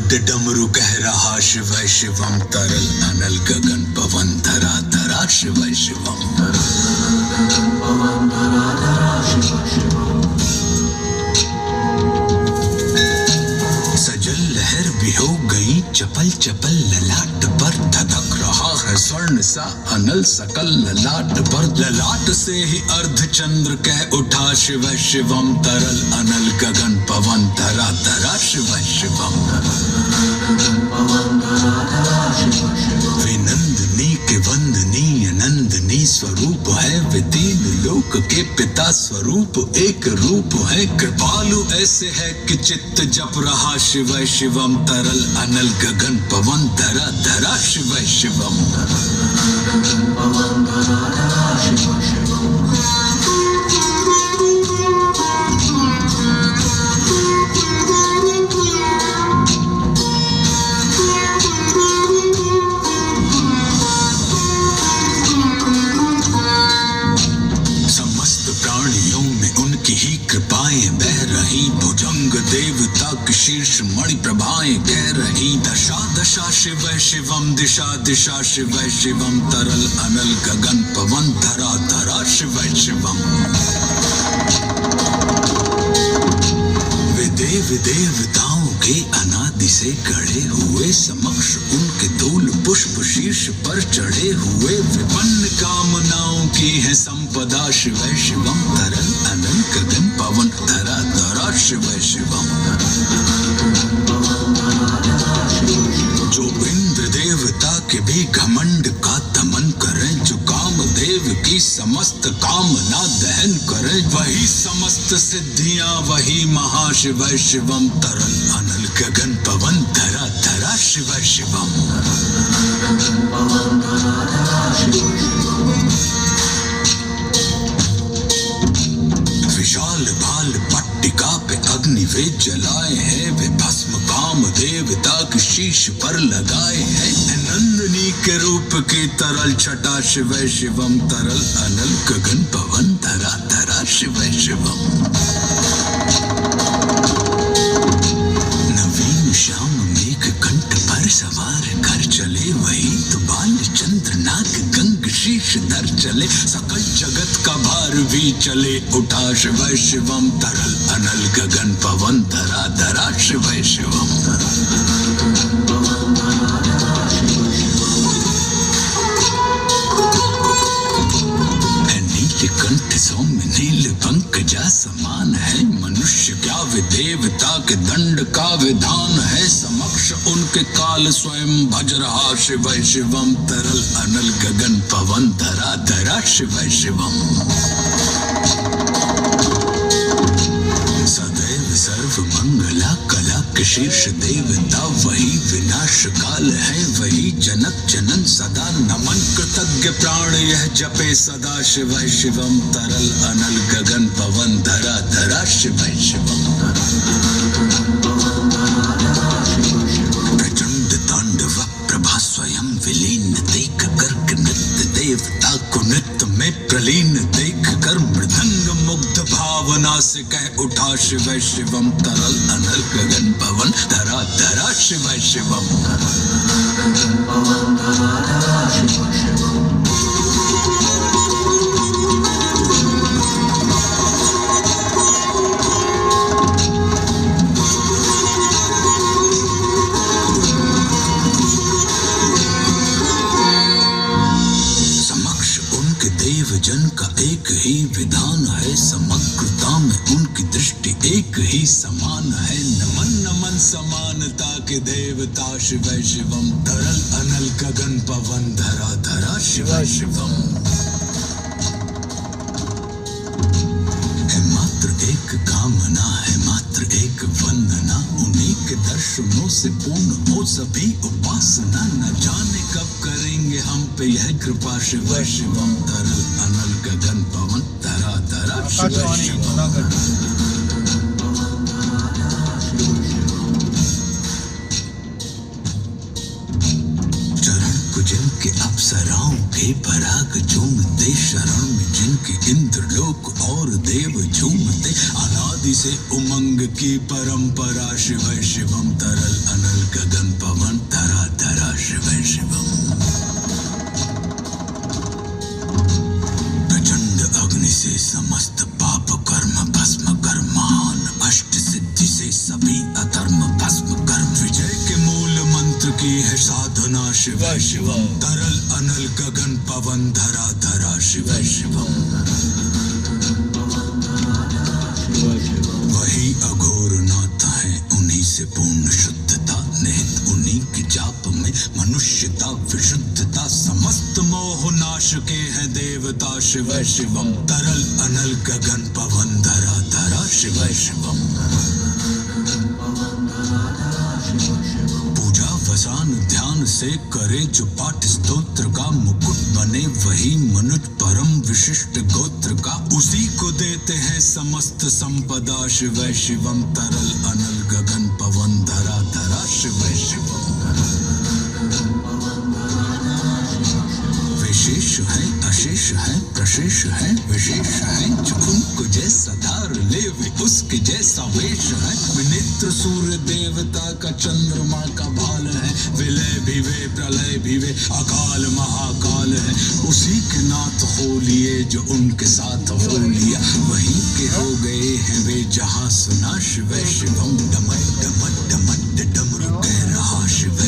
घंट डमरू कह रहा शिव शिवम तरल अनल गगन पवन धरा धरा शिव शिवम सजल लहर भी हो गई चपल चपल ललाट पर धधक रहा है स्वर्ण सा अनल सकल ललाट पर ललाट से ही अर्ध चंद्र कह उठा शिव शिवम तरल अनल गगन पवन धरा धरा शिव शिवम विनंदनी के वंदनीय नंदनी स्वरूप है वे तीन लोक के पिता स्वरूप एक रूप है कृपालु ऐसे है कि चित्त जप रहा शिव शिवम तरल अनल गगन पवन धरा धरा शिव शिवम कृपाएं बह रही भुजंग देवता की शीर्ष मणि प्रभाएं कह रही दशा दशा शिव शिवम दिशा दिशा शिव शिवम तरल अनल गगन पवन धरा धरा शिव शिवम देव देवताओं के अनादि से गढ़े हुए समक्ष उनके धूल पुष्प शीर्ष पर चढ़े हुए विपन्न कामनाओं की है संपदा शिव शिवम तरल अनल गगन पवन धरा धरा शिव शिवम जो इंद्र देवता के भी घमंड का दमन करें जो कामदेव की समस्त कामना दहन करें वही समस्त सिद्धियां वही महाशिव शिवम तरल अनल गगन पवन धरा धरा शिव शिवम विशाल भाल पट्टिका पे अग्नि वे जलाए हैं वे भस्म काम देवता के शीश पर लगाए हैं नंदनी के रूप की तरल छटा शिव शिवम तरल अनल गगन पवन धरा धरा शिव शिवम नवीन श्याम मेघ कंठ पर सवार कर चले वही तो बाल चंद्र नाग गंग शीश धर चले सकल जगत का भार भी चले उठा शिव शिवम तरल अनल गगन पवन धरा धरा शिव शिवम कंठ सौम्य नील पंकजा समान है मनुष्य क्या वे देवता के दंड का विधान है समक्ष उनके काल स्वयं भज रहा शिव शिवम तरल अनल गगन पवन धरा धरा शिव शिवम सदैव सर्व मंगला कला के शीर्ष देवता वही विनाश काल है वही जनक जनन सदा नमन कृतज्ञ प्राण यह जपे सदा शिव शिवम तरल अनल गगन पवन धरा धरा शिव शिवम प्रचंड तांडव प्रभा स्वयं विलीन देख कर नृत्य देवता को नृत्य में प्रलीन देख कर मृदंग मुग्ध भावना से कह उठा शिव शिवम तरल अनल गगन पवन धरा धरा शिव शिवम जन का एक ही विधान है समग्रता में उनकी दृष्टि एक ही समान है नमन नमन समानता के देवता शिव शिवम तरल अनल गगन पवन धरा धरा शिव शिवम है मात्र एक कामना है मात्र एक वंदना उन्हीं के दर्शनों से पूर्ण हो सभी उपासना न जाने कब करेंगे हम पे यह कृपा शिव शिवम तरल अनल गगन पवन धरा धरा शिव शिवम चरण कुजन के अप्सराओं के पराग झूमते शरण में जिनके इंद्रलोक और देव झूमते अनादि से उमंग की परंपरा शिव शिवम तरल अनल गगन समस्त पाप कर्म भस्म कर्मान, अष्ट सिद्धि से सभी अधर्म भस्म कर्म। विजय के मूल मंत्र की है साधना शिव शिवम, तरल अनल गगन पवन धरा धरा शिव शिवम। वही अघोर नाथ है, उन्हीं से पूर्ण शुद्धता निहित, उन्हीं के जाप में मनुष्यता विशुद्धता। समस्त मोह नाश के हैं देवता शिव शिवम, तरल अनल गगन पवन धरा धरा शिव शिवम। पूजा वसान ध्यान से करे जो पाठ स्तोत्र का, मुकुट बने वही मनुज परम विशिष्ट गोत्र का। उसी को देते हैं समस्त संपदा शिव शिवम, तरल अनल गगन पवन धरा धरा शिव शिवम। विशेष है अशेष है प्रशेष है विशेष है, जो उनको जैसा धार ले वे उसके जैसा वेश है। विनित्र सूर्य देवता का चंद्रमा का भाल है, विलय भी वे प्रलय भी वे अकाल महाकाल है। उसी के नाथ हो लिए जो उनके साथ हो लिया, वहीं के हो गए हैं वे जहाँ सुना शिव शिवम। डमट डमट डमट डमरू कह रहा शिव